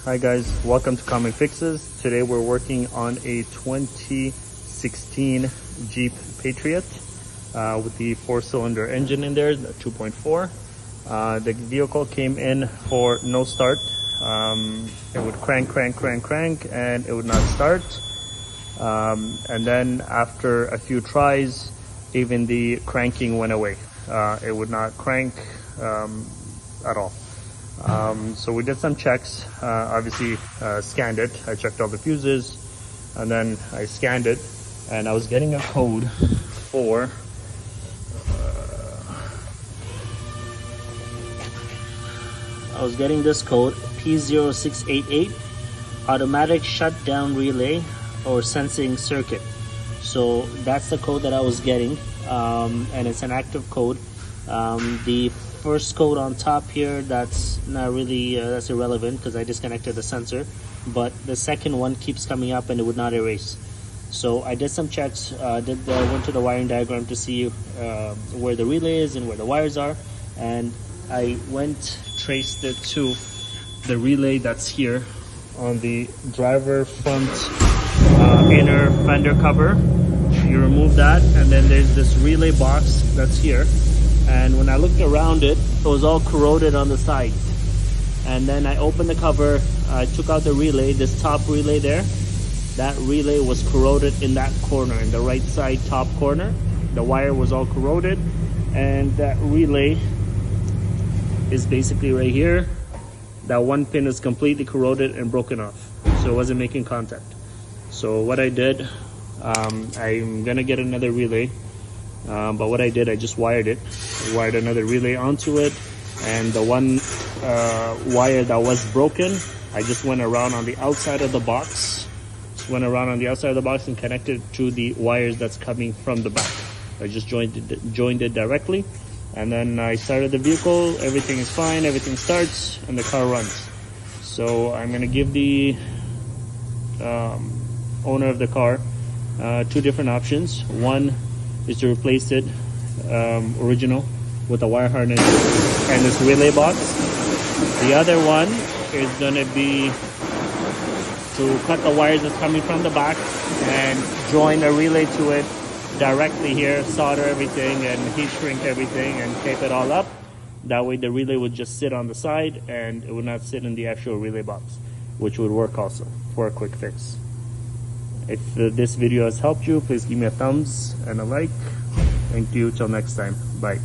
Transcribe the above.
Hi guys, welcome to Common Fixes. Today we're working on a 2016 Jeep Patriot with the 4-cylinder engine in there, the 2.4. The vehicle came in for no start. It would crank and it would not start. And then after a few tries, even the cranking went away. It would not crank at all. So we did some checks, obviously scanned it. I checked all the fuses and then I scanned it, and I was getting a code for I was getting this code P0688, automatic shutdown relay or sensing circuit. So that's the code that I was getting, and it's an active code. The first code on top here, that's not really that's irrelevant because I disconnected the sensor, but the second one keeps coming up and it would not erase. So I did some checks, went to the wiring diagram to see where the relay is and where the wires are, and I traced it to the relay that's here on the driver front inner fender cover. You remove that, and then there's this relay box that's here. And when I looked around it, it was all corroded on the side. And then I opened the cover, I took out the relay, this top relay there. That relay was corroded in that corner, in the right side top corner. The wire was all corroded, and that relay is basically right here. That one pin is completely corroded and broken off, so it wasn't making contact. So what I did, I'm gonna get another relay. But what I did, I just wired it. I wired another relay onto it, and the one wire that was broken, I just went around on the outside of the box. And connected to the wires that's coming from the back. I just joined it directly, and then I started the vehicle. Everything is fine, everything starts, and the car runs. So I'm gonna give the owner of the car two different options. One is to replace it original with a wire harness and this relay box. The other one is going to be to cut the wires that's coming from the back and join a relay to it directly here, solder everything and heat shrink everything and tape it all up. That way the relay would just sit on the side and it would not sit in the actual relay box, which would work also for a quick fix. If this video has helped you, please give me a thumbs and a like. Thank you. Till next time. Bye.